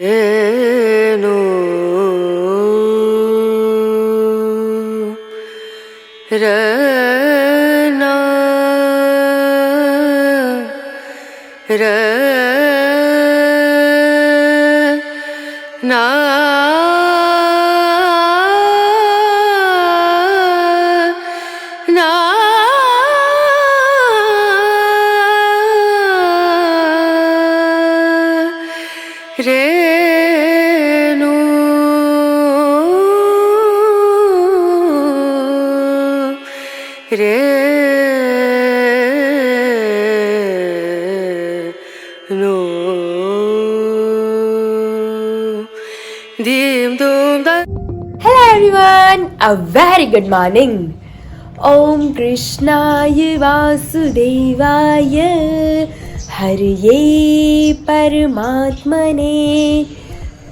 Renu રના Renu Renu them ધૂમ the. Hello everyone, a very good morning. Om Krishnaya Vasudevaya Hariye Paramatmane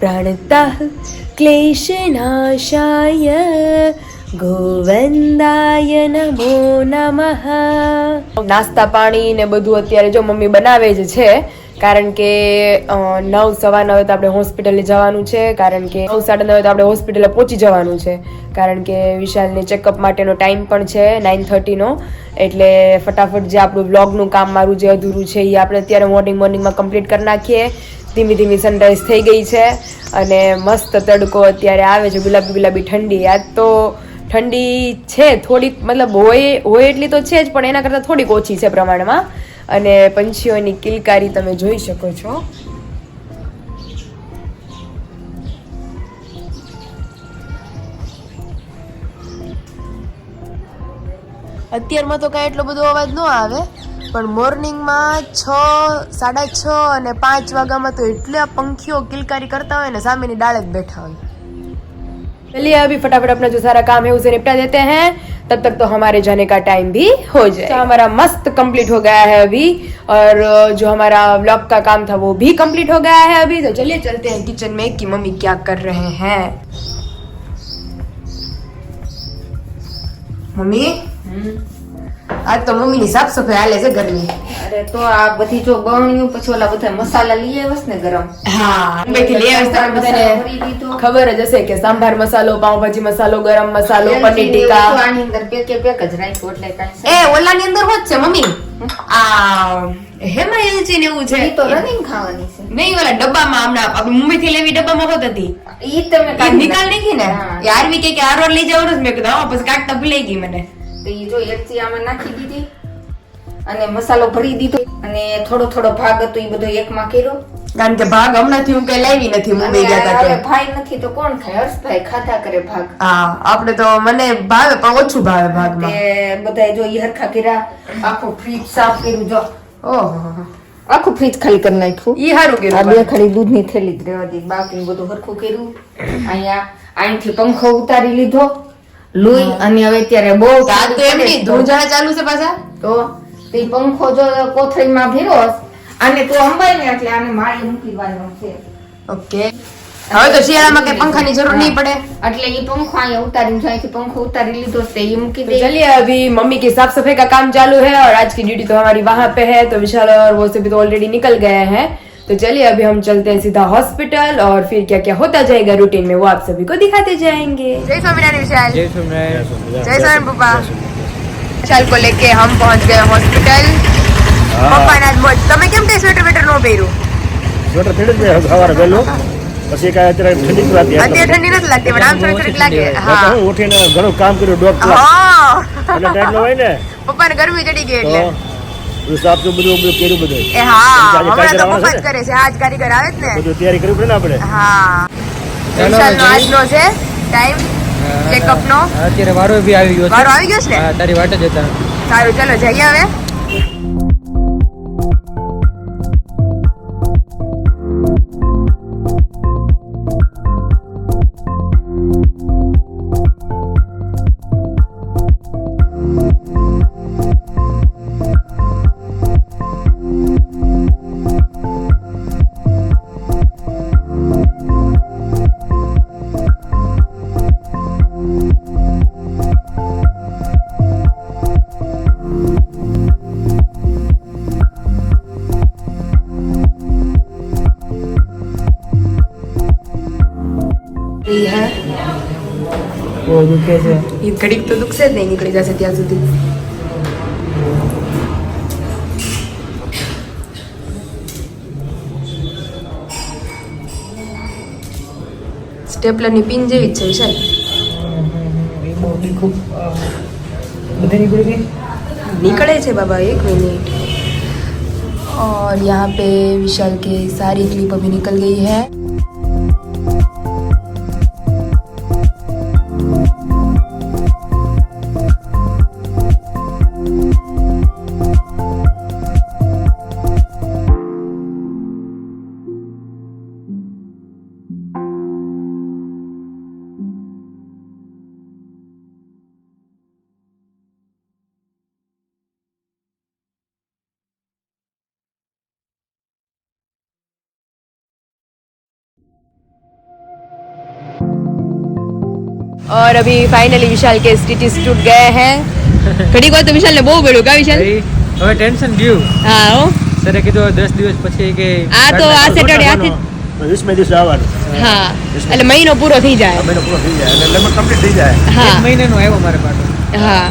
Pranatah Kleshanashaya Govindaya Namo Namaha. નાસ્તા પાણી ને બધું અત્યારે જો મમ્મી બનાવે જ છે, કારણ કે 9:15 તો આપણે હોસ્પિટલે જવાનું છે, કારણ કે 9:30 તો આપણે હોસ્પિટલે પહોંચી જવાનું છે, કારણ કે વિશાલને ચેકઅપ માટેનો ટાઈમ પણ છે 9:30 એટલે ફટાફટ જે આપણું વ્લોગનું કામ મારું જે અધૂરું છે એ આપણે અત્યારે મોર્નિંગમાં કમ્પ્લીટ કરી નાખીએ. ધીમી ધીમી સનરાઈઝ થઈ ગઈ છે અને મસ્ત તડકો અત્યારે આવે છે, ગુલાબી ઠંડી. આજ તો ઠંડી છે થોડીક, મતલબ હોય એટલી તો છે જ, પણ એના કરતાં થોડીક ઓછી છે પ્રમાણમાં. અને પંછીઓની કિલકારી તમે જોઈ શકો છો. અત્યારમાં તો કાંઈ એટલો બધો અવાજ ન આવે, પણ મોર્નિંગમાં 6, 6:30 અને 5 વાગ્યામાં તો એટલા પંખીઓ કિલકારી करता હોય ને, સામેની ડાળે જ બેઠા હોય. चलिए अभी फटाफट अपना जो सारा काम है उसे निपटा देते हैं, तब तक तो हमारे जाने का टाइम भी हो जाए. तो हमारा मस्त कंप्लीट हो गया है अभी, और जो हमारा व्लॉग का काम था वो भी कंप्लीट हो गया है अभी. तो चलिए चलते हैं किचन में कि मम्मी क्या कर रहे हैं. मम्मी आज तो मम्मी ની સાફ સફાઈ હાલે છે ઘરની. અરે તો આ બધી જો બવણીઓ પછી ઓલા બધા મસાલા લઈ આવ્યા ને ગરમ. હા, મુંબઈથી લઈ આવ્યા તમે બધાને ખબર જ હશે કે સાંભાર મસાલો, પાવભાજી મસાલો, ગરમ મસાલો, પનીર ટીકા આની અંદર પેક જ રાખ્યો એટલે કાઈ. એ ઓલાની અંદર હોત છે મમ્મી. આ હેમાં એલચી ને એવું છે. ઈ તો રનિંગ ખાવાની છે. નહીં, ઓલા ડબ્બામાં હમણાં આપણે મુંબઈ થી લેવી ડબ્બામાં હોત હતી. ઈ તમે નિકાલ નાખી ને યાર, વી કે આરવાર લઈ જવાનું જ. મેં કીધું હા, પછી કાઢતા ભૂલાઈ ગઈ મને. તો ઈ જો એલચી આમાં નાખી દીધી અને મસાલો ભરી દીધો અને થોડો ભાગ હતો ઈ બધો એકમાં કર્યો, કારણ કે ભાગ હમણાંથી હું કઈ લાવી નથી મુંબઈ ગયા હતા હવે ભાઈ નથી તો કોણ ખાય? હર્ષભાઈ ખાધા કરે ભાગ. હા, આપણે તો મને ભાવે પણ ઓછું ભાવે ભાગમાં. તે બધાય જો ઈ હરખા કર્યા, આખું ફ્રીજ સાફ કર્યું. જો ઓહો, આખું ફ્રીજ ખાલી કરી નાખ્યું. ઈ હારું આ કર્યું. બે ખાલી દૂધની થેલી જ રહેવા દી, બાકી બધું હરખું કર્યું. અહીંયા અહીંથી પંખો ઉતારી લીધો લોહી, અને હવે અત્યારે બહુ આ તો એમની ધૂંઝાણા ચાલુ છે પાછા. તો તે પંખો જો કોથળીમાં ભીરો અને તો અંબાઈ ને એટલે આને માળી મૂકી દેવાનો છે. ઓકે, હવે તો શિયાળામાં કઈ પંખાની જરૂર નહીં પડે, એટલે એ પંખો અહીંયા ઉતારીને અહીંથી પંખો उतारी લીધો છે, ये મૂકી तो दे. चलिए अभी मम्मी की साफ सफाई का काम चालू है, और आज की ड्यूटी तो हमारी वहां पे है, तो विशाल और वो सभी तो ऑलरेडी निकल गए हैं. तो चलिए अभी हम चलते हैं सीधा हॉस्पिटल, और फिर क्या क्या होता जाएगा रूटीन में वो आप सभी को दिखाते जाएंगे. जय स्वामीनारायण विशाल. जय स्वामीनारायण. जय स्वामीनारायण पप्पा. विशाल को लेके हम पहुंच गए हॉस्पिटल. पप्पा ने आज बहुत તમે કેમ તે સ્વેટર વેટર નો પહેર્યું? સ્વેટર પહેરી જ સવારે વહેલું, પછી કાંઈ અત્યારે ઠંડી જ લાગતી. અત્યારે ઠંડી નથી લાગતી, પણ આમ થોડીક લાગે. હા, હું ઉઠીને ઘણું કામ કર્યું, ડોક હા, એટલે ટાઈમ ન હોય ને પપ્પાને ગરમી ચડી ગઈ તો એટલે બધું સાફ તો બધું કર્યું બધું. એ હા, આજે હમણાં તો કારીગર પપ્પા જ કરે છે, આજ કારીગર આવે જ ને. બધું તૈયારી કરવી પડે ને આપણે. હા, વિશાલનો આજનો છે ટાઈમ ચેકઅપ નો. અત્યારે વારો બી આવી ગયો છે. વારો આવી ગયો છે ને? હા, તારી વાટ જ હતા. સારું, ચલો જઈએ હવે. એ હે બહુ દુખે છે. એ ઘડીક તો દુખશે જ નહીં, નીકળી જશે ત્યાં સુધી. સ્ટેપલરની પિન જેવી જ છે વિશાલ. એ બહુ તીખું. બધી નીકળી ગઈ. निकले थे बाबा 1 मिनट. और यहाँ पे विशाल के सारी क्लिप अभी निकल गई है. और अभी फाइनली विशाल के स्टिचेस टूट गए हैं. घड़ी को तो विशाल ने બહુ બેડું કા વિશાલ. હવે ટેન્શન ગયું. હા હો. સરે કીધું 10 દિવસ પછી કે આ તો આ સેટરડે આથી 20 દિવસ આવવાનું. હા એટલે મહિનો પૂરો થઈ જાય. મહિનો પૂરો થઈ જાય એટલે લગભગ કમ્પ્લીટ થઈ જાય. હા 1 મહિનાનો આવ્યો મારે પાટો. હા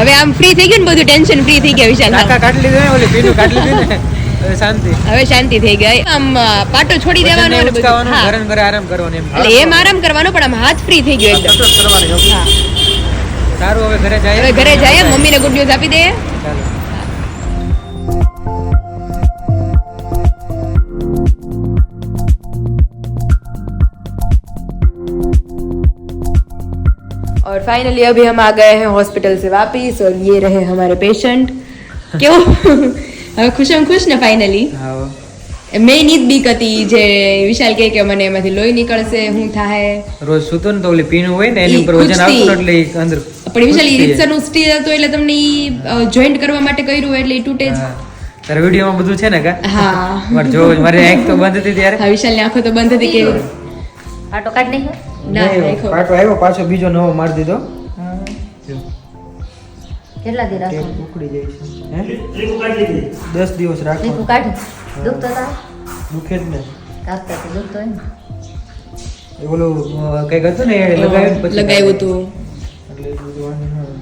હવે આમ ફ્રી થઈ ગયું ને, બધું ટેન્શન ફ્રી થઈ ગયા વિશાલ. કાકા કાઢી લીધું ને, ઓલી પીનું કાઢી લીધું ને, હવે શાંતિ. હવે શાંતિ થઈ ગઈ. આમ પાટો છોડી દેવાનો ને બધું. હા ઘરે ને ઘરે આરામ કરવાનો એમ. એટલે એમ આરામ કરવાનો, પણ આમ હાથ ફ્રી થઈ ગયો એકદમ. કસરત કરવાની. હા સારું હવે ઘરે જાય. હવે ઘરે જઈએ, મમ્મીને ગુડ ન્યૂઝ આપી દઈએ. ચાલો. और फाइनली अभी हम आ गए हैं हॉस्पिटल से वापस, और ये रहे हमारे पेशेंट. क्यों હવે ખુશમ ખુશ ને ફાઇનલી. હા મેં નીત બીક હતી જે વિશાલ કે મને એમાંથી લોહી નીકળશે, હું થાય. રોજ સૂતો ને તો ઓલી પીનું હોય ને એની ઈ ઉપર વજન ખૂંચતી. આવતું ને એટલે ઈ અંદર પણ વિશાલ ઈ રીતસરનું સ્ટીલ હતું એટલે તમને જોઈન્ટ કરવા માટે કર્યું એટલે ઈ તૂટે જ. હા. તારા વિડીયોમાં બધું છે ને કા? હા મારે જો મારી આંખ તો બંધ હતી ત્યારે. હા વિશાલની આંખો તો બંધ હતી કેવી. આટો કાઢ નહીં ના નહીં, દેખો. પાટો આવ્યો પાછો બીજો નવો મારી દીધો. કેટલા દી ટેપ રાખો ઉકળી જાય છે. હે? લીંબુ કાઢી લીધી. 10 દિવસ રાખો. લીંબુ કાઢ દુખતો તા દુખે જ ને. કાપતા તો દુખતો હોય ને એ ઓલું કંઈક હતું ને એ લગાવ્યું ને પછી લગાવ્યું હતું. એટલે એ બધું વાંધો ન આવે.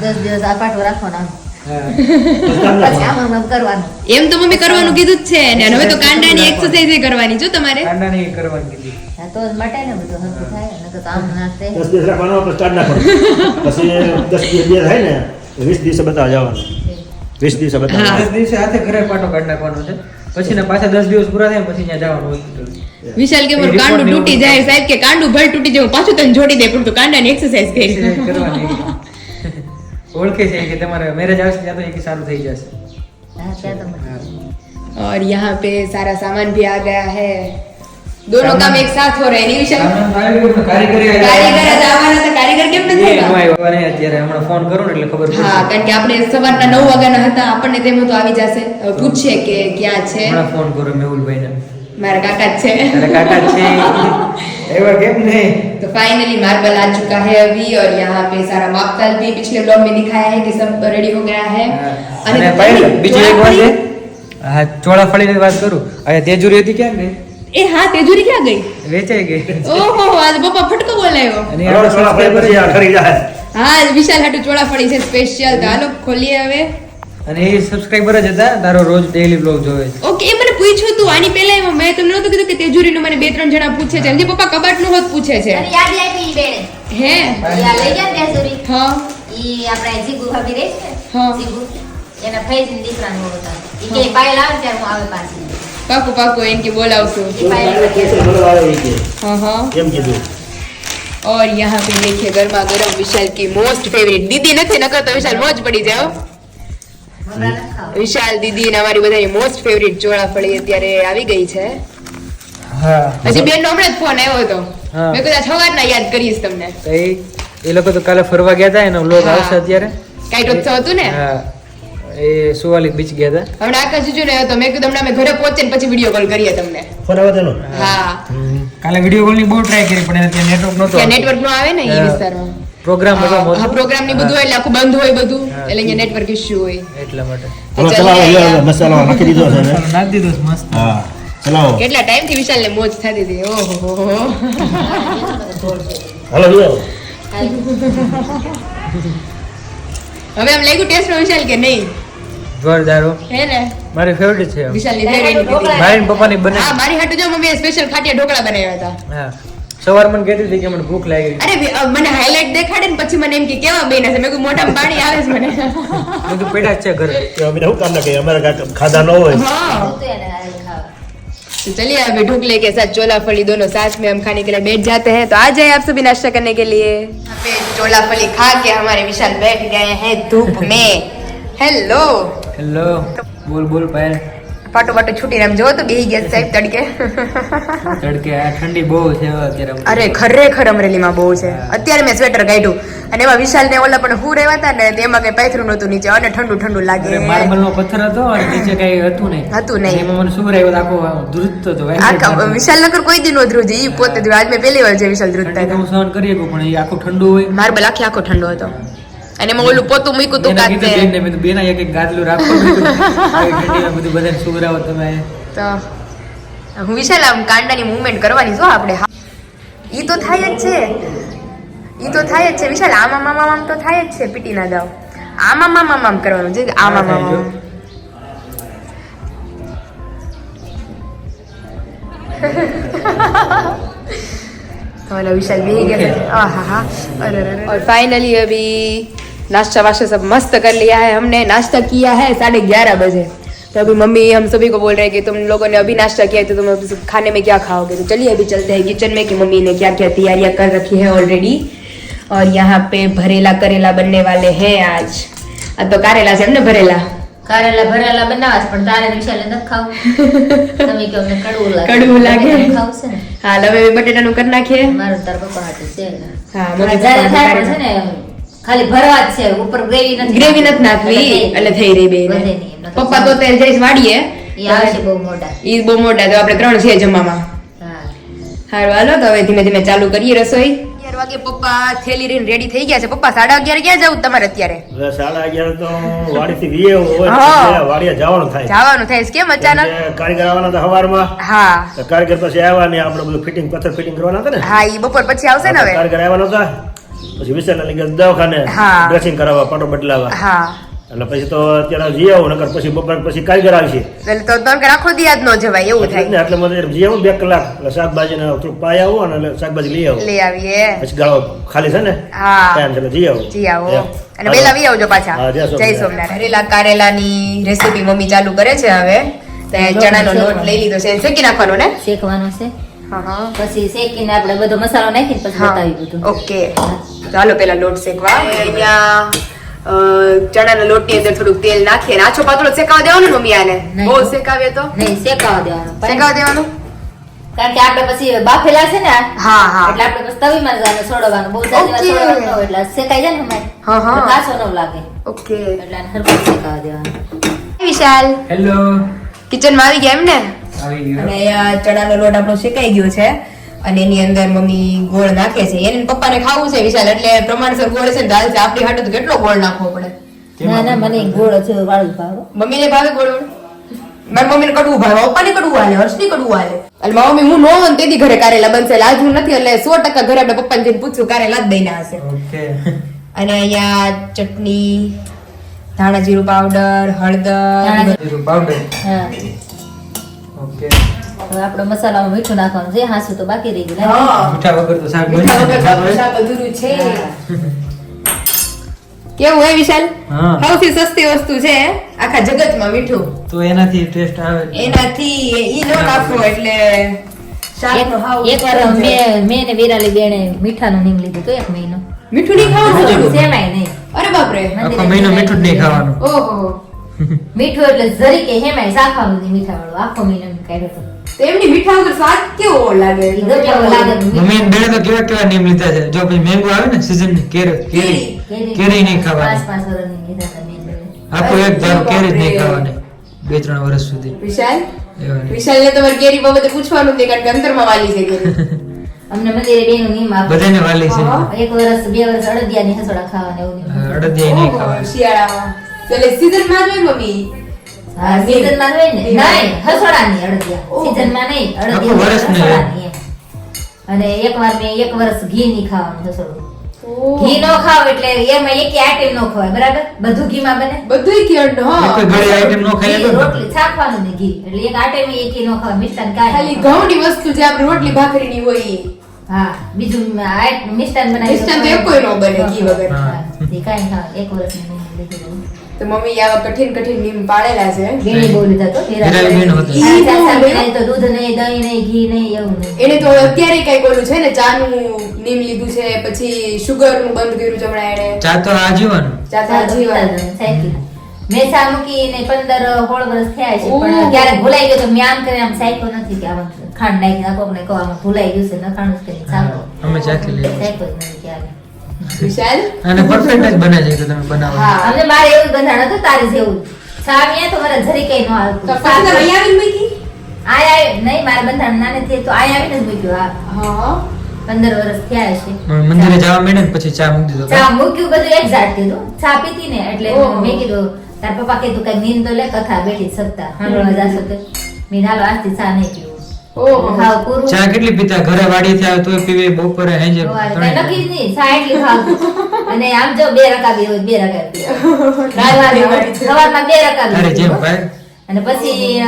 10 દિવસ આ પાટો રાખવાનો આમ. હા. પછી આમ આમ કરવાનું એમ તો મમ્મી કરવાનું કીધું જ છે ને, અને હવે તો કાંડાની એક્સરસાઇઝ કરવાની જો તમારે. કાંડાની કરવાની કીધી. હા તો જ મટે ને બધું હરખું થાય નકર તો આમ ના થાય 10 દિવસ રાખવાનો પછી કાઢ નાખવાનું. પછી 10 દિવસ બે થાય ને 20 દિવસે બતાવવા જવાનું. 20 દિવસે બતાવવા. 10 દિવસે હાથે ઘરે પાટો કાઢી નાખવાનો છે. પછી ના પાછા 10 દિવસ પૂરા થાય ને પછી ત્યાં જવાનું હોસ્પિટલ. વિશાલ કે મારું એ કાંડું report તૂટી ને જાય, સાહેબ કે કાંડું ભર તૂટી જાય, હું પાછું તને જોડી દે, પણ તું કાંડાની એક્સરસાઇઝ કરી. કરવાની. ઓળખે છે કે તમારે મેરેજ આવશે ત્યાં તો એ કે સારું થઈ જશે. હા ત્યાં તો મટે. और यहाँ पे सारा सामान भी आ गया है, दोनों काम एक साथ हो रहे हैं. नहीं विशाल? કારીગર કારીગર જ આવવાના હતા, કારીગર કેમ નથી આવ્યા? અત્યારે હમણાં ફોન કરો ને એટલે ખબર પડશે. હા કારણ કે આપણે સવારના 9 વાગ્યાના હતા, આપણને તેમ તો આવી જશે. હવે પૂછીએ કે ક્યાં છે. હમણાં ફોન કરો મેહુલભાઈને. મારા કાકા જ છે. તારા કાકા છે એવા કેમ નહીં. तो फाइनली मार्बल आ चुका है अभी, और यहाँ पे सारा मापताल भी पिछले ब्लॉग में दिखाया है कि सब रेडी हो गया है. અને પહેલા બીજું એક વાત છે. હા ચોળાફળીની વાત કરું. હવે તેજુરી હતી ક્યાં ગઈ? એ હા તેજુરી ક્યાં ગઈ? વેચાઈ ગઈ. ઓહો આજ પપ્પા ફટકો બોલાયો. અને હાલો, થોડા subscriber પછી આ કરી જાય. હા વિશાલ હાટુ ચોળાફળી છે સ્પેશિયલ. તો હાલો ખોલીએ હવે. અને એ સબસ્ક્રાઇબર જ હતા તારો રોજ ડેઈલી બ્લોગ જોવે છે. ઓકે એ મને પૂછ્યું તું આની પહેલા, મેં તમને નહોતું કીધું કે તેજુરીનું મને 2-3 જણા પૂછે છે. હજી પપ્પા કબાટનું હોત પૂછે છે. અને યાદ આપી બેને હે ઈ આ લઈ ગયા ને તેજુરી હા ઈ આપણે જીગુ ભાભી રહે છે હા. જીગુ એના ફૈઝની દીકરાનો હતા ઈ કે પાયલ આવે ત્યારે હું આવે પાછી પાકું પાકું એને કે બોલાવશું. ઈ પાયલ બોલો આવે એ કે. हाँ हाँ. એમ કીધું. और यहाँ पे देखिए गर्मा गर्म विशाल की मोस्ट फेवरेट दीदी નથી નકર તો વિશાલ મોજ પડી જાય હો. મમરા ન ખાવ વિશાલ દીદી ને અમારી બધાની મોસ્ટ ફેવરિટ ચોળાફળી અત્યારે આવી ગઈ છે. હા હજી બેન નો હમણાં જ ફોન આવ્યો હતો. હા. મેં કદાચ સવારના યાદ કરીશ તમને. તો એ લોકો તો કાલે ફરવા ગયા હતા એનો બ્લોગ હા. આવશે અત્યારે. કાઈટોત્સવ હતું ને. હા એ સુવાલી બીચ ગયા હતા. હમણાં આકાશ જીજુ ને હતો, મેં કીધું હમણાં અમે ઘરે પહોંચે ને પછી વિડીયો કોલ કરીએ તમને. ફોન આવે તેનો. હા કાલે વિડીયો કોલ ની બહુ ટ્રાય કરી પણ એને ત્યાં નેટવર્ક નહોતો. ત્યાં નેટવર્ક નો આવે ને એ વિસ્તારમાં. પ્રોગ્રામ બધો હા મોટો. પ્રોગ્રામ ની બધું હોય એટલે આખું બંધ હોય બધું, હા. એટલે અહીંયા નેટવર્ક ઇશ્યુ હોય. એટલા માટે હમણાં ચલાવો, લ્યો, મસાલો નાખી દીધો છે ને. નાખી દીધો છે મસ્ત. હા ચલાવો કેટલા ટાઈમ થી વિશાલ ને મોજ થતી હતી. ઓહો હાલો લઈ આવો. હવે એમ લાગ્યું ટેસ્ટ માં વિશાલ કે નહીં? જોરદાર હો. હે ને મારી ફેવરિટ છે વિશાલ ની ફેવરેટ હતી. મારી ને પપ્પાની બને. હા મારી હાટુ જો મમ્મીએ સ્પેશિયલ ખાટિયા ઢોકળા બનાવ્યા હતા. હા સવાર મને કહેતી હતી કે મને ભૂખ લાગી. અરે મને હાઇલાઇટ દેખાડે ને પછી મને એમ કે કેવા બન્યા છે. મેં કીધું મોઢામાં પાણી આવે છે મને. બધું પેડા જ છે ઘરે. કે અમે શું કામ ના કહીએ અમારે કાંઈ ખાધા ન હોય. हाँ तो चलिए अभी ढोकले के साथ चोला फली दोनों साथ में हम खाने के लिए बैठ जाते हैं. तो आ जाइए आप सभी नाश्ता करने के लिए. यहाँ पे चोला फली खा के हमारे विशाल बैठ गए हैं धूप में. हेलो હેલો બોલ બોલ પાયલ. પાટો પાટો છૂટીને આમ જો તો બેહી ગયા સાહેબ તડકે. તડકે આ ઠંડી બહુ છે અત્યારે. અરે ખરેખર અમરેલીમાં બહુ છે. અત્યારે મેં સ્વેટર કાઢ્યું અને એમાં વિશાલ ને ઓલા પણ હું રહેવા હતા ને તેમાં કઈ પાથરું નહોતું નીચે અને ઠંડુ ઠંડુ લાગે. માર્બલ નો પથ્થર હતો અને નીચે કઈ હતું નહીં. હતું નહીં. એમાં મને શું રહ્યું આખો ધ્રુજતો હતો. આખા વિશાલ નગર કોઈ દી નો ધ્રુજી. ઈ પોતે આજ મેં પહેલી વાર જે વિશાલ ધ્રુજતા ઠંડી તો હું સહન કરી શકું પણ એ આખું ઠંડુ હોય. માર્બલ આખો ઠંડો હતો અને એમાં ઓલું પોતું મૂક્યું તું બેના કીધું કાતે બેનને મેં કીધું બેના એક એક ગાદલું રાખો આવી ઠંડીમાં બધું બધાને સુવરાવો તમે. તો હું વિશાલ આમ કાંડાની મૂવમેન્ટ કરવાની છો આપણે. ઈ તો થાય જ છે. ઈ તો થાય જ છે વિશાલ. આમ આમ આમ આમ તો થાય જ છે. પીટી ના જાવ. આમ આમ આમ આમ કરવાનું છે. આમ આમ આમ આમ. तो विशाल भी गया. आहा अरे और फाइनली अभी नाश्ता वाश्ता सब मस्त कर लिया है हमने. नाश्ता किया है 11:30 बजे. तो अभी मम्मी हम सभी को बोल रहे हैं कि तुम लोगों ने अभी नाश्ता किया तो तुम अभी खाने में क्या खाओगे. तो चलिए अभी चलते हैं किचन में कि मम्मी ने क्या क्या तैयारियां कर रखी है ऑलरेडी. और यहाँ पे भरेला करेला बनने वाले हैं आज. अब तो करेला से हमने भरेला કારેલા ભરેલા બનાવસ પણ તારે વિશાલે નથી ખાવું. તમે કહો મને કડવું લાગે. કડવું લાગે. ખાવું છે ને. હા હવે બટેટાનું કરી નાખીએ. મારું તાર પપ્પા હાટું છે ને. હા મને મમ્મી જ્યારે થાય પપ્પા પણ છે ને ખાલી ભરવા જ છે ઉપર ગ્રેવી નથી. ગ્રેવી નથી નાખવી એટલે થઈ રહી બે. વધે નહીં એમ. પપ્પા તો તે જઈશ વાડીએ. ઈ આવશે બહુ મોટા. ઈ બહુ મોટા. તો આપણે 3 છે જમવામાં. હા હારું હાલો તો હવે ધીમે ધીમે ચાલુ કરીએ રસોઈ. 11 વાગે પપ્પા થેલી લઈને રેડી થઈ ગયા છે. પપ્પા 11:30 ક્યાં જવું તમારે અત્યારે? હવે 11:30 તો વાડીથી વીએ હોય હા. એટલે વાડીએ જવાનું થાય. જવાનું થાય છે. કેમ અચાનક? કેમ કે કારીગર આવવાના હતા સવારમાં. હા તો કારીગર પછી આવ્યા ને આપણે બધું ફિટિંગ પથ્થર ફિટિંગ કરવાના હતા ને. હા ઈ બપોર પછી આવશે ને હવે. કારીગર આવ્યા નતા પછી વિશાલને લઈ ગયા દવાખાને હા. ડ્રેસિંગ કરાવવા પાટો બદલાવા. હા એટલે પછી તો અત્યારે જઈ આવું નકર પછી બપોર પછી કારીગર આવશે એટલે તો તન આખો દી યાદ ન જવાય એવું એટલે જ ને, થાય. એટલે મને જઈ આવું 2 કલાક એટલે શાકભાજીને થોડુંક પાઈ આવું અને એટલે શાકભાજી લઈ આવું લઈ આવીએ. પછી ગાળો ખાલી છે ને હા ટાઈમ છે એટલે જઈ આવું જી આવો એમ. અને વેલા વી આવજો પાછા. હા, જય સોમનાથ. જય સોમનાથ. ભરેલા કારેલાની રેસીપી મમ્મી ચાલુ કરે છે હવે. તો ચણાનો લોટ લઈ લીધો છે. શેકી નાખવાનો ને? શેકવાનો છે. હા હા પછી શેકીને આપણે બધો મસાલો નાખીને પછી બતાવી બધું. ઓકે ચાલો પેલા લોટ શેકવા. અહીંયા ચણાના લોટની અંદર થોડુંક તેલ નાખીએ અને આછો પાતળો શેકાવા દેવાનો ને મમ્મી આને? નહીં. બહુ શેકાવે તો નહીં શેકાવા દેવાનું. શેકાવા દેવાનું. કારણ કે આપણે પછી બાફેલા છે ને હા હા એટલે આપણે પછી તવીમાં જ આને છોડવાનું. બહુ જાજી વાર ઓકે. છોડવાનું ન હોય એટલે શેકાઈ જાય ને હમાય. હા, હા. એટલે કાચો ન લાગે ઓકે એટલે આને હરખું શેકાવા દેવાનું. વિશાલ હેલો કિચન માં આવી ગયા એમ ને? આવી ગયો. અને આ ચણાનો લોટ આપણો શેકાઈ ગયો છે અને એની અંદર મમ્મી ગોળ નાખે છે. એને પપ્પાને ખાવું છે વિશાલ એટલે પ્રમાણસર ગોળ છે ને દાલ છે. આપણી હાટુ તો કેટલો ગોળ નાખવો પડે. ના ના મને ગોળ છે વાળું ભાવ. મમ્મીને ભાવે ગોળ? મારી મમ્મીને કડવું ભાવે, પપ્પાને કડવું હાલે, હર્ષની કડવું હાલે. એટલે મારી મમ્મી હું નો હોય ને તેથી ઘરે કારેલા બનશે. એટલે આજ હું નથી એટલે 100% ઘરે આપણે પપ્પાને જઈને પૂછ્યું કારેલા જ દઈને હશે. ઓકે અને અહીંયા ચટણી, ધાણા જીરું પાવડર, હળદર. જીરું પાવડર. હા ઓકે હવે આપણો મસાલામાં મીઠું નાખવાનું છે. હાસું તો બાકી રહી ગયું. હા. મીઠા વગર તો શાક મીઠા બની વગર જાય. શાક અધૂરું છે. કેવું હે વિશાલ? હા. સૌથી સસ્તી વસ્તુ છે આખા જગતમાં મીઠું. તો એનાથી ટેસ્ટ આવે. એનાથી ઈ નો નાખો એટલે શાકનો હાવ એક વાર મેં ને વિરાલી બેને મીઠાનું નીમ લીધું તો 1 મહિનો. મીઠું નહીં ખાવાનું. સેમાય નહીં. અરે બાપરે. આખો મહિનો મીઠું જ નહીં ખાવાનું. ઓહો. મીઠું એટલે જરી કે હેમાય શાખાનું નહીં મીઠા વાળું. આખો મહિનો મેં કાઢ્યો તો. તો એમની મીઠા વગર સ્વાદ કેવો લાગે? ઈ ગજબ લાગે. મમ્મીને બેને તો કેવા કેવા નિયમ લીધા છે. જો પછી મેંગો આવે ને સીઝન ની કેરી કેરી નહીં ખાવાની. 5 વર્ષની લીધા હતા મેં બેને. આખું એક ધારો કેરી જ નહીં ખાવાની 2-3 વર્ષ સુધી. વિશાલ એવાની. વિશાલ ને તમારી કેરી બાબતે પૂછવાનું જ નહીં કારણ કે અંતરમાં વાલી છે કેરી. અમને મંદિરે બેનું નીમ આપે. બધાને વાલી છે. 1 વર્ષ 2 વર્ષ અડદિયાની હસોડા ખાવાના એવું નીમ. અડદિયા નહીં ખાવાની. શિયાળામાં એટલે સીઝન માં જ હોય મમ્મી. હા, seasonમાં હોય ને. નહીં, હસોડાની અડદિયા. seasonમાં નહીં, આખું વરસ અડદિયા નહીં. હસોડાની એમ. અને એકવાર મેં એક વર્ષ ઘી નહીં ખાવાનું હસોડું. ઘી નો ખાવ એટલે એમાં એકે આઈટમ નો ખવાય, બરાબર? બધું ઘીમાં બને. બધુંય ઘેર નો, હા. કોઈ ઘરે આઈટમ નો ખાય ઘી, તો રોટલી છાકવાનું ને ઘી એટલે એક આઈટમ એકે નો ખવાય, મિષ્ટાન કાંઈ ખાલી ન ખવાય. ઘઉંની વસ્તુ જે આપણે રોટલી ભાખરીની હોય ઈ. હા, બીજું મિષ્ટાન બનાવી મિષ્ટાન તો એકોય નો બને ઘી વગર. હા, એ કાંઈ ખાવ, એક વર્ષની મેં લીધી હતી. તો મમ્મી આવા કઠિન કઠિન નિયમ પાળેલા છે. વીણી બહુ લીધા તો વીરા વીણ હતો. ઈ ચાચા બનાવી તો દૂધ નહીં, દહીં નહીં, ઘી નહીં, એવું નહીં. એને તો અત્યારે કઈ બોલું છે ને, ચાનું નિયમ લીધું છે, પછી સુગર નું બંધ કર્યું છે હમણાં એને. ચા તો આજીવન. ચા તો જીવન. સાચી. મેં ચા મૂકીને 15-16 વર્ષ થયા છે, પણ ક્યારેક ભૂલાઈ ગયો તો મેં આમ કરીને આમ સાયકો નથી કે આમાં ખાંડ નાખી નાખો ને કહો આમાં ભૂલાઈ ગયું છે, નખાણું જ કરીને ચાલો. અમે ચાખી લઈએ. સાયકો જ નથી ક્યારે. વિશાલ અને પરફેક્ટ જ બને છે તો તમે બનાવો. હા. અમને મારે એવું બંધાણ હતું તારી જેવું. ચા મેં તો મારે જરી કઈ ન તો આવતું. પછી તમે અહીંયા આવીને મૂકી? નહીં, મારા બંધાણ નાનેથી તો અહીંયા આવીને જ મૂક્યું. હા, હા 15 વર્ષ થયા છે. મંદિરે જવા માંડે ને પછી ચા મૂકી દીધો. ચા મૂક્યું બધું એક જાત કીધું. ચા પીતી ને એટલે ઓહો. મેં કીધું તાર પપ્પા કીધું કઈ નીંદ તો લે, કથા બેઠી સત્તા સાંભળવા જાશો તો મેં હાલો આજથી ચા નહીં પીવું. ઓહો. ખાવ પૂરું. ચા કેટલી પીતા? ઘરે વાડી થયા તોય પીવે, બપોરે હેંજે સવારે ત્રણેય. કઈ નક્કી જ નહીં, ચા એટલી ખાવું. અને આમ જો 2 રકાબી હોય, 2 રકાબી સવારમાં 2 રકાબી તારે જેમ હોય. ભાઈ. અને પછી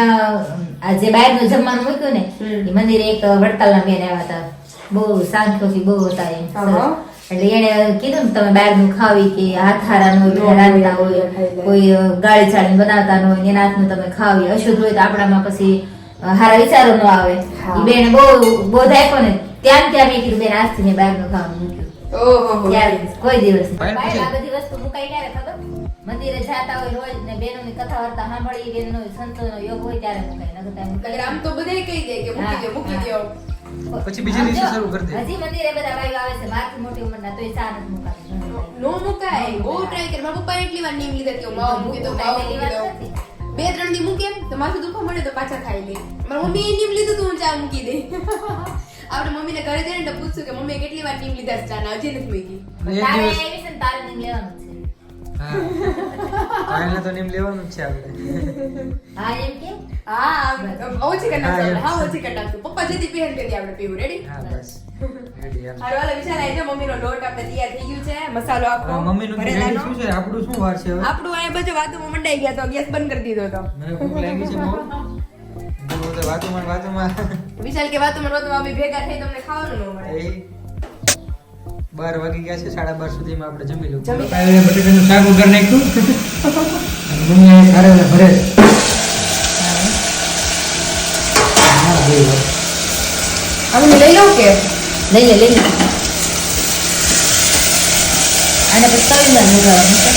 આ જે બહારનું જમવાનું મૂક્યું ને એ મંદિરે એક વડતાલના બેન આવ્યા હતા, બહુ સાંખ્યોથી બહુ હતા એમ. હા. એટલે એને કીધું ને તમે બહારનું ખાવી કે હાથારા નો રાંધતા હોય, કોઈ ગાળી ચાળી બનાવતા ન હોય, એના હાથનું તમે ખાવી, અશુદ્ધ હોય તો આપણામાં પછી હારા વિચારો ન આવે. હા. ઈ બેને બહુ બોધ આપ્યો ને ત્યાં મેં કીધું બેન આજથી મેં બહારનું ખાવાનું મૂક્યું. ઓહો. ત્યારે કોઈ દિવસ નહીં. બહાર બહાર આ બધી વસ્તુ મુકાઈ ક્યારે ખબર? મંદિરે જાતા હોય રોજ ને બેનોની કથા વાર્તા સાંભળી, બેનનો સંતોનો યોગ હોય ત્યારે મુકાય, નકર ત્યાં મુકાય નકર આમ તો બધાય કહી દે કે મૂકી દો, મૂકી દો. પછી બીજે દિવસે શરૂ કરી દે. હજી મંદિરે બધા વાયુ આવે છે મારથી મોટી ઉંમરના, તોય ચા નથી મુકાતી. નો મુકાય. બહુ ટ્રાય કરી. મારા પપ્પાએ એટલી વાર નિયમ લીધા કે હું માવા મૂકી દઉં, માવા મૂકી દઉં. 2-3 દી મૂકે તો માથું દુખવા મળે તો પાછા ખાઈ લે. મારા મમ્મીએ નિયમ લીધું તો હું ચા મૂકી દે. આપણે મમ્મીને ઘરે જઈને તો પૂછશું કે મમ્મીએ કેટલી વાર નિયમ લીધા છે ચાના, હજી નથી મૂકી. એક તારે દિવસ આવી છે ને તારે નહીં લેવાનું છે. હા. કાલને તો નિયમ લેવાનું જ છે આપણે. હા એમ કે હા ઓછી કરી હા, નાખશું. એમ. હા ઓછી કરી નાખશું. પપ્પા જેથી પહેર કરી આપણે પીવું. રેડી? હા બસ. રેડી હાલ. હારું હાલો વિશાલ, આવી જાઓ. મમ્મીનો લોટ આપણે તૈયાર થઈ ગયું છે, મસાલો આખો મમ્મીનું ભરેલાનો. શું છે? આપણું શું વાર છે હવે? આપણું આ બધું વાતોમાં મંડાઈ ગયા તો ગેસ બંધ કરી દીધો તો. મને ભૂખ લાગી છે બહુ. જો તો વાતોમાં વિશાલ કે વાતોમાં અમે ભેગા થઈ તમને ખાવાનું ન મળે. એ 12 વાગી ગયા છે, 12:30 સુધીમાં આપણે જમી લઉં. જમી. કાલે બટેટાનું શાક વઘાર નાખ્યું. અને મમ્મીએ કારેલા ભરે છે. હા, બે વાર. અમે લઈ લઉં કે લઈ લે અને પછી તવીમાં મુકાવાનું છે.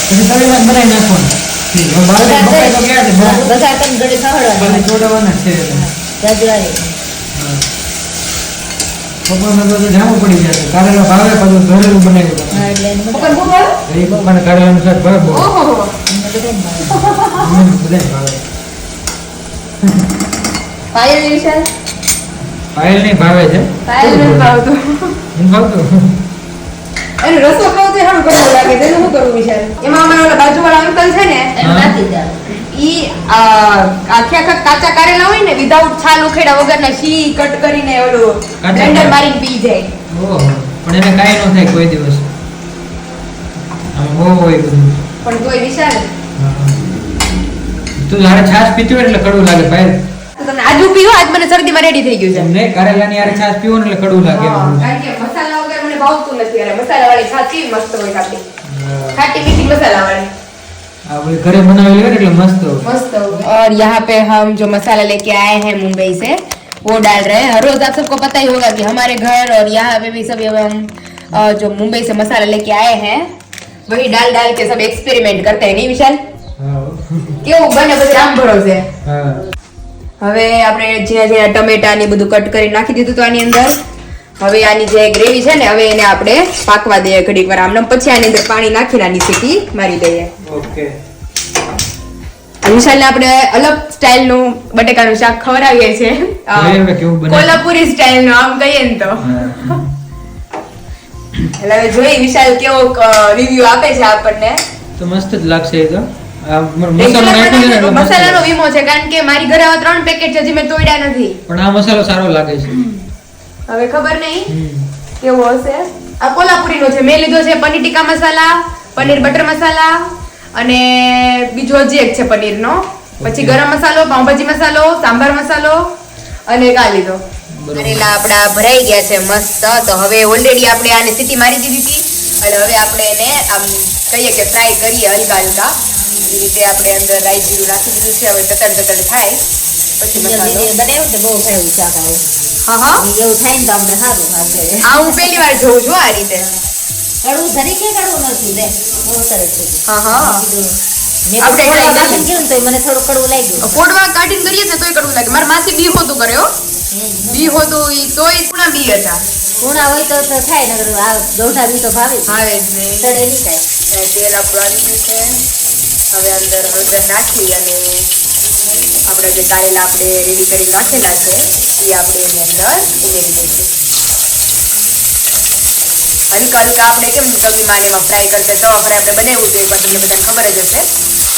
પછી તળેલા બનાવી નાખવાનું. હવે બાર બપોરે તો ગયા છે, બરાબર. બધા તમે ઘડી ખવડાવવાના. બને ચોડાવવાના છે એટલે. રાજવાડી. હા. પપ્પાને તો જામું પડી ગયા છે. કારેલા ભાવે પાછું ઘરેલું બનાવ્યું તમે. હા એટલે એને પપ્પાને ભૂખ આવે? એ પપ્પાને કારેલાનું શાક ભાવે બહુ. ઓહો. બધાને ભાવે. મમ્મીને બધાને ભાવે. પાયલ ને વિશાલ? પાયલ નહીં ભાવે છે. પાયલ ને ભાવતું. હું ભાવતું. એનો રસો ખાવ તો સારું કરવું લાગે. તેનું શું કરવું વિશાલ? એમાં અમારા ઓલા બાજુવાળા અંકલ છે ને, એને હા. નાખી દેવાનું. ઈ આખા કાચા કારેલા હોય ને, વિધાઉટ છાલ ઉખેડા વગરના શી કટ કરીને ઓલું કાચા બ્લેન્ડર કારેલા. મારીને પી જાય. ઓહો. પણ એને કાંઈ ન થાય કોઈ દિવસ. આમાં બહુ હોય બધું. પણ તોય વિશાલ હા. તું જાણે છાશ પીતી હોય ને એટલે કડવું લાગે પાયલ. તો તમને આજુ પીવો, આજ મને શરદીમાં રેડી થઈ ગયું છે. એમ નહીં, કારેલાની હારે છાશ પીવો ને એટલે કડવું લાગે એમ. હા, કારણ કે મસાલા વગર મને ભાવતું નથી. અને મસાલાવાળી છાશ કેવી મસ્ત હોય ખાટી. હા. खाटी मीठी मसाला वाली આ બધી ઘરે બનાવેલી હોય ને એટલે મસ્ત હોય. मस्त और यहाँ पे हम जो मसाला लेके आए हैं मुंबई से वो डाल रहे हैं. हर रोज आप सबको पता ही होगा कि हमारे घर और यहाँ पे भी सभी हम जो मुंबई से मसाला लेके आए हैं वही डाल डाल के सब एक्सपेरिमेंट करते हैं. नहीं विशाल? હા. કેવું બને બધું આમ ભરોસે. હા. હવે આપણે ઝીણા ઝીણા ટમેટા ને બધું કટ કરી નાખી દીધું તો આની અંદર. હવે આની જે ગ્રેવી છે ને, હવે એને આપણે પાકવા દઈએ ઘડીક વાર આમને. પછી આની અંદર પાણી નાખીને આની સીટી મારી દઈએ. ઓકે. વિશાલને આપણે અલગ સ્ટાઇલ નું બટેકાનું શાક ખવડાવીએ છીએ. જોઈએ હવે કેવું બને. કોલ્હાપુરી સ્ટાઇલ નું આમ કહીએ ને તો. હા. એટલે હવે જોઈએ વિશાલ કેવો રિવ્યુ આપે છે આપણને. તો મસ્ત જ લાગશે એ તો. મસાલો નાખ્યો છે ને એટલે મસ્ત મસાલાનો લાગે. વીમો છે કારણ કે મારી ઘરે આવા 3 પેકેટ છે જે મેં તોડ્યા નથી. પણ આ મસાલો સારો લાગે છે. હવે ખબર નહીં હમ. કેવો હશે. આ કોલ્હાપુરીનો છે. મેં લીધો છે પનીર ટીકા મસાલા, પનીર બટર મસાલા અને બીજો હજી એક છે પનીરનો. પછી ગરમ મસાલો, પાઉંભાજી મસાલો, સાંભાર મસાલો અને એક આ લીધો. કારેલા આપડા ભરાઈ ગયા છે મસ્ત. તો હવે ઓલરેડી આપણે આને સીટી મારી દીધી હતી અને હવે આપણે એને આમ કહીએ કે ફ્રાય કરીએ હલકા હલકા. એ રીતે આપણે અંદર રાઈ જીરું નાખી દીધું છે. હવે તતડ થાય પછી મસાલો. બનાવ્યું તો બહુ ભાવ્યું શાક આવું. હા હા એવું થાય ને તો આપણે સારું લાગે. આ હું પહેલી વાર જોઉં છું આ રીતે. કડવું ધરી કે કડવું નથી લે બહુ સરસ છે. હા હા મેં આપણે ફોડવા try કાઢીને ગયું ને તો મને થોડું કડવું લાગ્યું. ફોડવા કાઢીને કરીએ ને તોય કડવું લાગે. મારા માસી બી હોતું કર્યો. બી હોતું ઈ તોય પૂણા બી હતા. પૂણા હોય તો થાય નગર આ ગૌઠા બી તો ભાવે જ. ભાવે જ નહીં. તળે નહીં થાય. તેલ આપણું આવી ગયું છે. હવે અંદર હળદર નાખી અને આપણા જે કારેલા આપણે રેડી કરી નાખેલા છે એ આપણે એની અંદર ઉમેરી દઈશું. હલકા હલકા આપણે કેમ સબ્જીમાં ને એમાં ફ્રાય કરશે તવા ફ્રાય આપણે બનાવ્યું હતું એકવાર તમને બધાને ખબર જ હશે.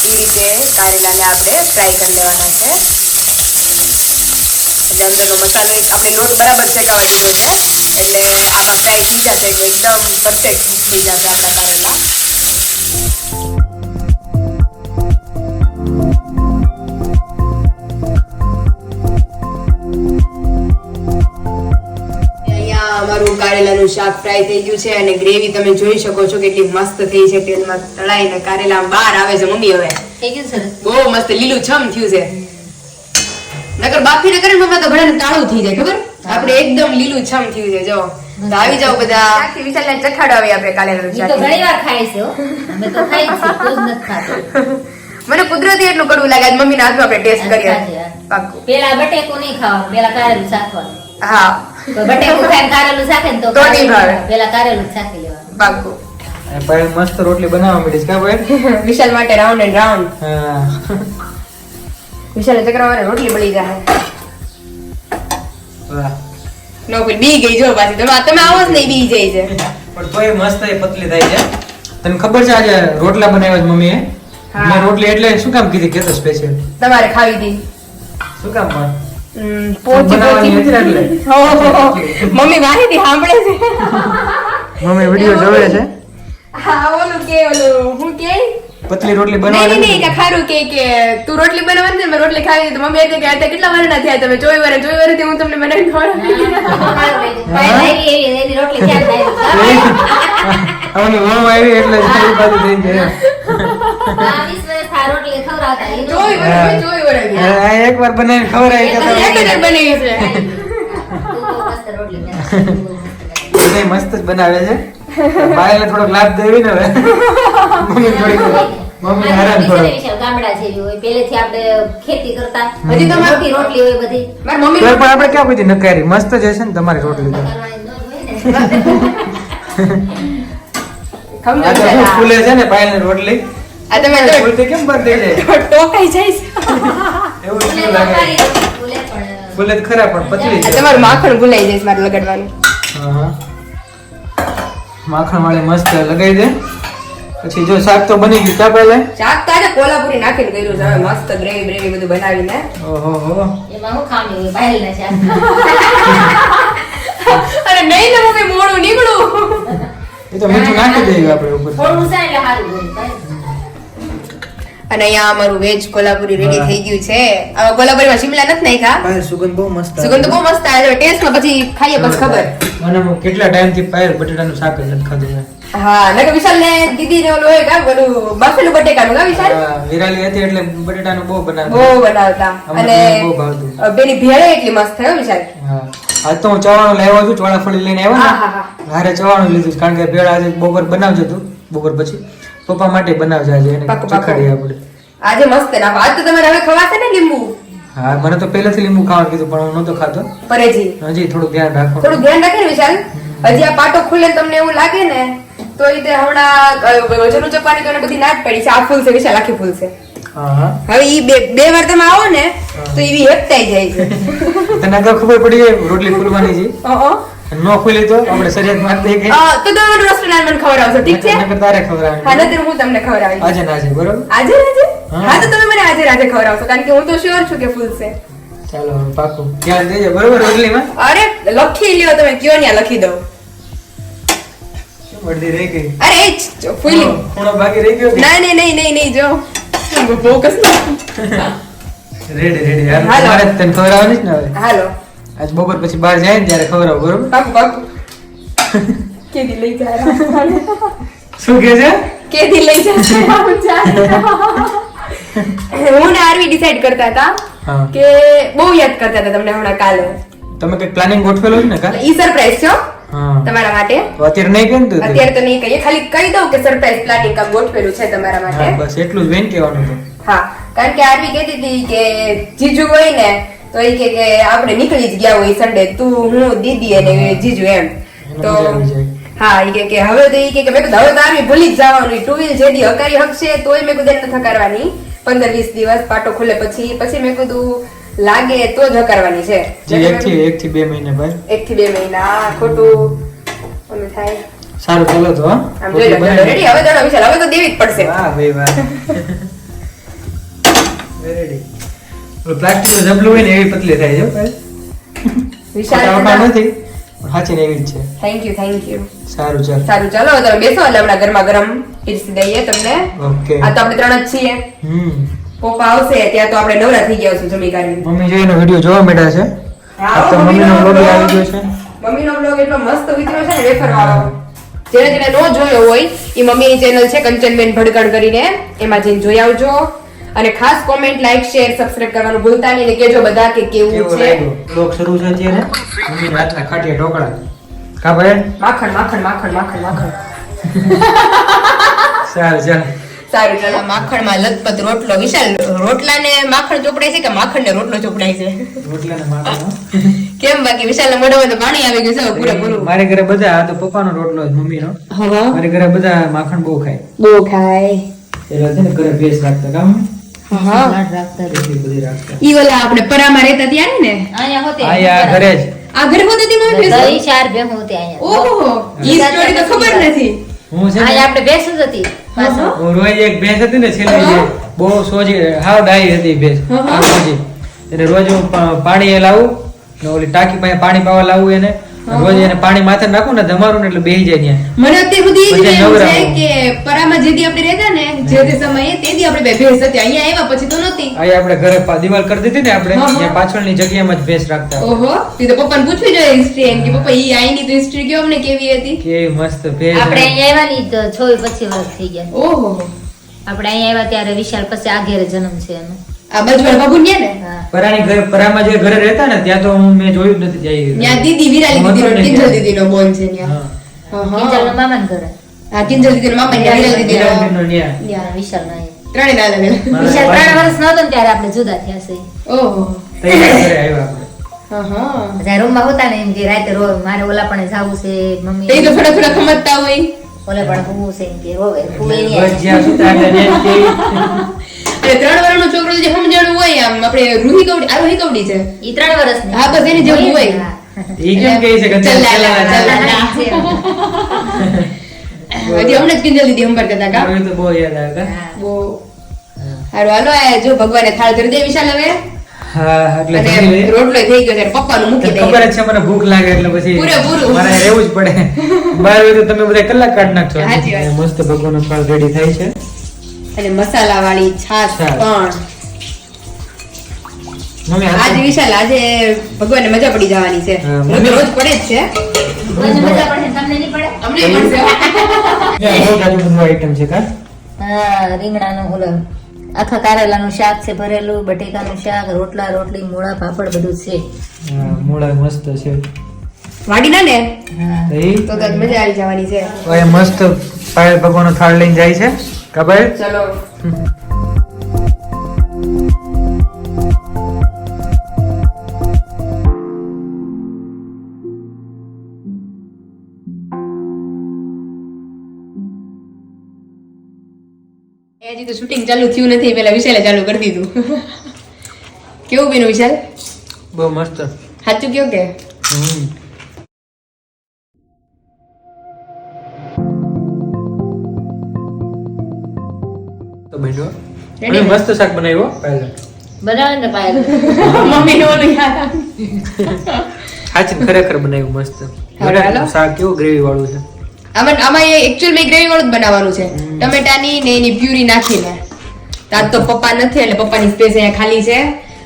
એ રીતે કારેલાને આપણે ફ્રાય કરી લેવાના છે. એટલે અંદરનો મસાલો આપણે લોટ બરાબર શેકાવા દીધો છે એટલે આમાં ફ્રાય થઈ જશે એટલે એકદમ પરફેક્ટ થઈ જશે આપણા કારેલા. અહીંયા અમારું કારેલાનું શાક ફ્રાય થઈ ગયું છે અને ગ્રેવી તમે જોઈ શકો છો કેટલી મસ્ત થઈ છે. તેલમાં તળાઈને કારેલા બહાર આવે છે મમ્મી. હવે થઈ ગયું સરસ. બહુ મસ્ત લીલું છમ થયું છે. નકર બાફી ને કરે ને મમ્મી તો ઘણા તાળું થઈ જાય ખબર. આપણે એકદમ લીલું છમ થયું છે. જો તો આવી જાવ બધા. વિશાલ ને ચખાડો આવી આપણે કારેલાનું ઈ તો શાક. ઘણી વાર ખાય છે હો. અમે તો ખાઈ જ છીએ, કોઈ જ નથી ખાતું. મને કુદરતી એટલું કડવું લાગે. આજ મમ્મીના હાથમાં આપણે ટેસ્ટ કરીએ. પાક્કું. પેલા બટેકું નહીં ખાવાનું, પેલા કારેલું શાકવાનું. હા તો બટેકું ખાઈને કારેલું શાકે ને તો તો નહીં ભાવે. પેલા કારેલું શાકી લેવાનું. પાક્કું. પાયલ મસ્ત રોટલી બનાવવા માંડી છે કા ભાઈ? વિશાલ માટે રાઉન્ડ એન્ડ રાઉન્ડ. હા. વિશાલ ચક્રવાળે રોટલી બળી જાય. વાહ. નો કોઈ બી ગઈ જો પાછી. તમે આવો જ નહીં બી જાય છે. પણ તોય મસ્ત એ પતલી થાય છે. તને ખબર છે આજે રોટલા બનાવ્યા છે મમ્મીએ? હા. મેં રોટલી એટલે શું કામ કીધી કે તો સ્પેશિયલ તમારે ખાવી હતી. શું કામ પણ પોચી બનાવવાની હતી ને એટલે. મમ્મી માહિતી સાંભળે છે. મમ્મી વિડિયો જોવે છે. હા ઓલું કે ઓલું હું કે પતલી રોટલી નહીં બનાવવાની નહીં કે ખારું કે તું રોટલી બનાવવાની છે મેં રોટલી ખાવી તો મમ્મી કહે કે આ કેટલા વર્ષના થયા તમે 24 વર્ષથી હું તમને બનાવીને ખવડાવી. એની રોટલી ક્યાં થાય? આવની વહુ આવી એટલે સારી બાજુ થઈ ગઈ. 20 વર્ષ આ રોટલી ખવડાવતા. ઈ નો. 24 વર્ષ આ એકવાર બનાવીને ખવડાવી કે એક જ બની છે. તું તો મસ્ત રોટલી બનાવે. નહીં મસ્ત જ બનાવે છે. બાયલે થોડોક લાભ દેવી ને હવે. મમ્મી થોડીક મમ્મી હેરાન થોડો. વિશાલ ગામડા જેવી હોય. પહેલેથી આપણે ખેતી કરતા. હજી તો મોટી રોટલી હોય બધી. મારી મમ્મી તો પણ આપણે ક્યાં બધી નકારી મસ્ત જ હશે ને તમારી રોટલી તો. કરવાની ન હોય ને. ખમજો આ તો વિશાલ, શું હા. ફૂલે છે ને પાયલની રોટલી. આ તમે તો ફૂલતી કેમ બંધ થઈ જાય? ટોકાઈ જાય છે. એવું ફૂલે શું તો લાગે? ખારી રોટલી ફૂલે પણ. ફૂલે તો ખરા પણ પતલી આ છે. તમારું માખણ ભૂલાઈ જાય છે મારે લગાડવાનું. હા. માખણ વાળી મસ્ત લગાવી દે. પછી જો શાક તો બની ગયું કા પહેલે. શાક તો આજે કોલ્હાપુરી નાખીને કર્યું છે. હવે મસ્ત ગ્રેવી બ્રેવી બધું બનાવીને. ઓહો હો. એમાં હું ખાવાની હોય બાયલના શાક. અરે નહીં ને મમ્મી મોડું નીકળું. એ તો મીઠું નાખી દઈએ આપણે ઉપર. થોડું છે એટલે સારું હોય. અને અહીંયા અમારું વેજ કોલ્હાપુરી રેડી થઈ ગયું છે. હવે કોલ્હાપુરીમાં શિમલા નથી નાખ્યા. પાયલ સુગંધ બહુ મસ્ત આવે. સુગંધ તો બહુ મસ્ત આવે છે. ટેસ્ટમાં પછી ખાઈએ પછી ખબર. મને હું કેટલા ટાઈમથી પાયલ બટેટાનું શાક જ નથી ખાધું મેં. હા નકર વિશાલ ને દીદી ને ઓલું હોય કા ઓલું બાફેલું બટેકાનું કા વિશાલ હા, વિરાલી હતી એટલે બટેટાનું બહુ બનાવતી. બહુ બનાવતા. અમને અને બહુ ભાવતું. બેની ભેળે એટલી મસ્ત થયો વિશાલ. હા. આજ તો હું ચવાણું લાવ્યો છું. ચોળાફળી લઈને આવ્યો હા, ને. હા, હા. હારે ચવાણું લીધું છે. કારણ કે ભેળ આજે બપોર બનાવજો તું. બપોર પછી પપ્પા માટે બનાવજો આજે એને પાક્કું, પાક્કું. ચખાડીએ આપણે. આજે મસ્ત નાખો. આજ તો તમારે હવે ખવાશે ને લીંબુ હા મને તો પહેલેથી લીંબુ ખાવાનું કીધું પણ હું નહોતો ખાતો. પરેજી. હજી થોડું ધ્યાન રાખવાનું. થોડું ધ્યાન રાખે ને વિશાલ. હજી આ પાટો ખુલે ને તમને એવું લાગે ને તો એ તે હમણાં વજન ઉચકવાની તો એને બધી ના જ પડી છે. આ ફૂલ છે વિશાલ આખી ફૂલ છે. હા હા. હવે ઈ બે વાર તમે આવો ને તો એવી હેપતાઈ જાય છે. તને અગાઉ ખબર પડી ગઈ રોટલી ફૂલવાની છે. નો ખુલી તો આપણે શરીર માં દે કે તો તમે મને રોસ્ટેડ આલમંડ ખવડાવશો, ઠીક છે? નકર તારે ખવડાવવાનું. હા, નતર હું તમને ખવડાવીશ. આજે ના આજે બરોબર. આજે આજે? હા. હા, તો તમે મને આજે રાતે ખવડાવશો, કારણ કે હું તો શ્યોર છું કે ફૂલશે. ચાલો હવે પાકું ધ્યાન દેજો બરોબર રોટલીમાં. અરે લખી લ્યો, તમે કયો ન્યા લખી દઉં. શું અડધી રહી ગઈ. અરે એ જ જો ફૂલી. ખૂણો બાકી રહી ગયો કે? નહીં જો ફોકસ. રેડી હાલો. હાલો. મારે તને ખવડાવવાની જ ને હવે. હાલો આજ બપોર પછી બહાર જાય ને ત્યારે ખવડાવ બરોબર. પાકું કેદી લઈ જાય શું કે છે? કેદી લઈ જાય હું ને આરવી ડિસાઈડ કરતા હતા હા. કે બહુ યાદ કરતા હતા તમને હમણાં કાલે. તમે કઈ પ્લાનિંગ ગોઠવેલું છે ને કા? ઈ સરપ્રાઈઝ છો હા. તમારા માટે. તો અત્યારે નહીં કેમ તું? અત્યારે તો નહીં કહીએ, ખાલી કહી દઉં કે સરપ્રાઈઝ પ્લાનિંગ કામ ગોઠવેલું છે તમારા હા, માટે. બસ એટલું જ વેન કહેવાનું તો. હા, કારણ કે આરવી કહેતી હતી કે જીજુ હોય ને તો એ કે આપણે નીકળી જ ગયા હોય સન્ડે, તું હું દીદી અને જીજુ એમ. તો મજા આવી જાય. હા, ઈ કે હવે તો ઈ કે મેં કીધું હવે તો આરવી ભૂલી જ જવાનું, ટુ વ્હીલ જેદી હકારી હકશે તોય મેં કીધું એને થકારવાની 15-20 દિવસ પાટો ખુલે પછી મેં કીધું લાગે તો જ હકારવાની છે. જે એક થી 2 મહિને ભાઈ. 1 થી 2 મહિના ખોટું ઓલું થાય. સારું ચાલો તો હા. આમ જોઈ લો રેડી. હવે તો વિશાલ હવે તો દેવી જ પડશે. વાહ ભાઈ વાહ. રેડી. ઓલું પ્લાસ્ટિક નું જબલું હોય ને એવી પતલી થાય છે ભાઈ. વિશાલ ખોટા નથી પણ સાચી ને એવી જ છે. Thank you. સારું ચાલ. સારું ચાલો હવે તમે બેસો એટલે હમણાં ગરમા ગરમ પીરસી દઈએ તમને. ઓકે. આ તો આપણે 3 જ છીએ. પપ્પા આવશે ત્યાં તો આપણે નવરા થઈ ગયા છું જમી કાઢી. મમ્મી જો એનો વિડિયો જોવા માંડ્યા છે. હા, આ તો મમ્મીનો વ્લોગ આવી ગયો છે. મમ્મીનો બ્લોગ એટલો મસ્ત વિતર્યો છે ને વેફર વાળો. જેને નો જોયો હોય એ મમ્મીની ચેનલ છે કંચનબેન ભડકણ કરીને, એમાં જઈને જોઈ આવજો. અને ખાસ કોમેન્ટ, લાઈક, શેર, સબસ્ક્રાઇબ કરવાનું ભૂલતા નહીં અને કેજો બધા કે કેવું કેવો છે. લાગ્યો? વ્લોગ શરૂ છે અત્યારે. મમ્મીના હાથના ખાટિયા ઢોકળા. કા ભાઈ? માખણ. સારું ચાલ. સારું ચાલો. માખણમાં લથપથ રોટલો. વિશાલ, રોટલાને માખણ ચોપડાય છે કે માખણને રોટલો ચોપડાય છે? રોટલાને માખણ. કેમ બાકી વિશાલના મોઢામાં તો પાણી આવી ગયું છે પૂરેપૂરું. મારે ઘરે બધા આ તો પપ્પાનો રોટલો જ મમ્મીનો. હા, મારે ઘરે બધા માખણ બહુ ખાય. બહુ ખાય. એટલે છે ને ઘરે ભેંસ રાખતા કામ હા, લાડ રાખતા રહે. એટલી બધી રાખતા. ઈ ઓલા આપણે પરામાં રહેતા ત્યારે ને અહીંયા હોતે આયા ઘરે જ. આ ઘર હોતી હતી મારી ભેંસો? દહીં 4 ભેંસ હોતી અહીંયા. ઓહો, ઈ સ્ટોરી તો ખબર નથી. હું છે ને અહીંયા આપણે ભેંસ જ હતી પાછળ. હું રોજ એક ભેંસ હતી ને છેલ્લી જે બહુ સોજી હાવ ડાઈ હતી ભેંસ. હાવ સોજી. એને રોજ હું પાણી એ લાવું ને ઓલી ટાંકી પાસે પાણી પાવા લાવું એને. રોજ એને પાણી માથે નાખું ને ધમારું ને એટલે બેહી જાય ત્યાં. મને અત્યારે સુધી ઈ જ પછી એમ છે નવરાવું. કે પરામાં જેદી આપણે રહેતા ને જે તે સમયે તેદી આપણે બે ભેંસ હતી. અહીંયા આવ્યા પછી તો નહોતી. અહીંયા આપણે ઘરે દિવાલ કરી દીધી ને આપણે હા, હા. ત્યાં પાછળની જગ્યામાં જ ભેંસ રાખતા. ઓહો, તે તો પપ્પાને પૂછવી જોઈએ હિસ્ટ્રી એમ કે પપ્પા ઈ આઈની તો હિસ્ટ્રી કયો અમને કેવી હતી. કેવી મસ્ત ભેંસ. આપણે અહીંયા આવ્યા ની તો 24-25 વર્ષ થઈ ગયા. ઓહો, આપણે અહીંયા આવ્યા ત્યારે વિશાલ પછી આ ઘેરે જન્મ છે એનો. આ બજવાળ બાબુ ને હા. પરામાં જે ઘરે રહેતા ને ત્યાં તો મેં જોયું જ નથી ત્યાં જાય. દીદી વિરાલી દીદીનો કિંજલ દીદીનો બોન છે ત્યાં. હા. હા, કિંજલનો મામાના ઘરે. હા, કિંજલ દીદીનો મામા ને વિરાલી દીદીનો વિરાલીનો ન્યા. ત્યાં વિશાલના અહીંયા. ત્રણે ના લગન. વિશાલ 3 વર્ષ નહોતો ને ત્યારે આપણે જુદા થયા છે. ઓહો, તૈયાર ઘરે આવ્યા આપણે. હા. જ્યારે રૂમમાં હોતા ને એમ કે રાતે મારે ઓલા પણ જાવું છે મમ્મી. એ તો થોડા ખમતતા હોય. ઓલે પણ હોવું છે એમ કે રોવે. ફૂવે નહીં રોજ જ્યાં સુતા હતા ત્યાં જ કેવી. અને 3 વર્ષનો છોકરો જે સમજાણું હોય આમ આપણે રૂહી કવડી છે. ઈ 3 વર્ષની. હા, બસ એની જેવું હોય. હા. ઈ કેમ કહે છે કે ચલાલા. હજી હમણાં જ કિંજલ દીદી સંપર્ક હતા કા. હવે તો બહુ યાદ આવે કા? હા. બહુ હારું. હાલો આ જો ભગવાને થાળ ધરી દે વિશાલ હવે. હા એટલે અને જમી લઈએ. રોટલો થઈ ગયો છે પપ્પાનું મૂકી દે. ખબર જ છે મને ભૂખ લાગે એટલે પછી પૂરેપૂરું. મારે રહેવું જ પડે. બહાર હોય તો તમે બધા કલાક કાઢ નાખશો. સાચી વાત. મસ્ત ભગવાનનો થાળ રેડી થાય છે. અને મસાલા વાળી છાશ છાશ. પણ મમ્મી આજે હાથે- વિશાલ આજે ભગવાનને મજા પડી જવાની છે. હા, મને તો રોજ પડે જ છે. મને મજા પડે તમને નહીં પડે? અમને પણ છે. ત્યાં બહુ જાજુ બધું આઈટમ છે કા? હા, રીંગણાનું ઓલું આખા કારેલાનું શાક છે ભરેલું, બટેકાનું શાક, રોટલા, રોટલી, મૂળા, પાપડ બધું છે. હા, મૂળા મસ્ત છે. વાડી ના ને હા. તો ઈ તો તો મજા આવી જવાની છે. હવે મસ્ત પાયલ ભગવાનનો થાળ લઈને જાય છે ખબર? ચલો. હજી તો શૂટિંગ ચાલુ થયું નથી પેલા વિશાલે ચાલુ કરી દીધું. કેવું બેનું વિશાલ? બહુ મસ્ત. સાચું કયો કે હમ અને મસ્ત શાક બનાવ્યો પહેલા બનાવે ને પાયલ મમ્મી નો ઓલું યાદ આવે. સાચી ખરેખર બનાવ્યું મસ્ત હાલો. શાક કેવું ગ્રેવી વાળું છે આમાં એકચ્યુઅલ મેં ગ્રેવી વાળું જ બનાવવાનું છે, ટમેટાની ને એની પ્યુરી નાખીને. તાજ તો પપ્પા નથી એટલે પપ્પાની સ્પેસ અહીંયા ખાલી છે.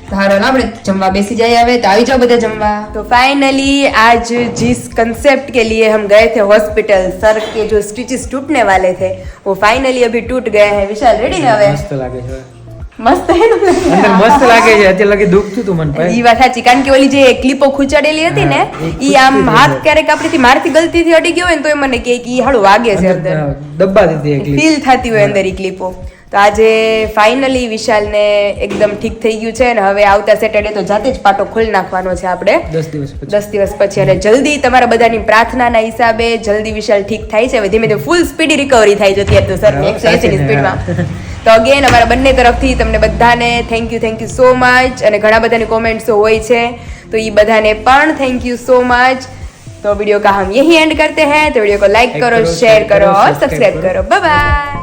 તો હાલો આપણે જમવા બેસી જાય હવે. તો આવી જાઓ બધા જમવા. તો फाइनली आज जिस कंसेप्ट के लिए हम गए थे हॉस्पिटल, सर के जो स्टिचेस टूटने वाले थे वो फाइनली अभी टूट गए हैं. विशाल रेडी ने હવે મસ્ત લાગે છે મસ્ત હે ને અંદર મસ્ત લાગે છે અત્યારે લાગે દુખતું તું મને ભાઈ ઈ વાત સાચી, કારણ કે ઓલી જે ક્લિપો ખૂંચાડેલી હતી ને ઈ આમ હાથ ક્યારેક આપણીથી મારથી ગલતીથી અડી ગયો હોય ને તો એ મને કે ઈ હાડું વાગે છે અંદર, દબ્બા દીધી એકલી ફીલ થતી હોય અંદર ઈ ક્લિપો. તો આજે ફાઇનલી વિશાલને એકદમ ઠીક થઈ ગયું છે અને હવે આવતા સેટરડે તો જાતે જ પાટો ખોલી નાખવાનો છે આપણે 10 દિવસ પછી 10 દિવસ પછી. અને જલ્દી તમારા બધાની પ્રાર્થનાના હિસાબે જલ્દી વિશાલ ઠીક થાય છે. હવે ધીમે ધીમે ફૂલ સ્પીડ રિકવરી થાય છે અત્યારે તો સર 180 ની સ્પીડમાં. તો અગેન અમારા બંને તરફથી તમને બધાને થેન્ક યુ સો મચ. અને ઘણા બધાની કોમેન્ટ્સો હોય છે तो ये बधाने पण थैंक यू सो मच. तो वीडियो का हम यही एंड करते हैं. तो वीडियो को लाइक करो, शेयर करो और सब्सक्राइब करो. Bye bye.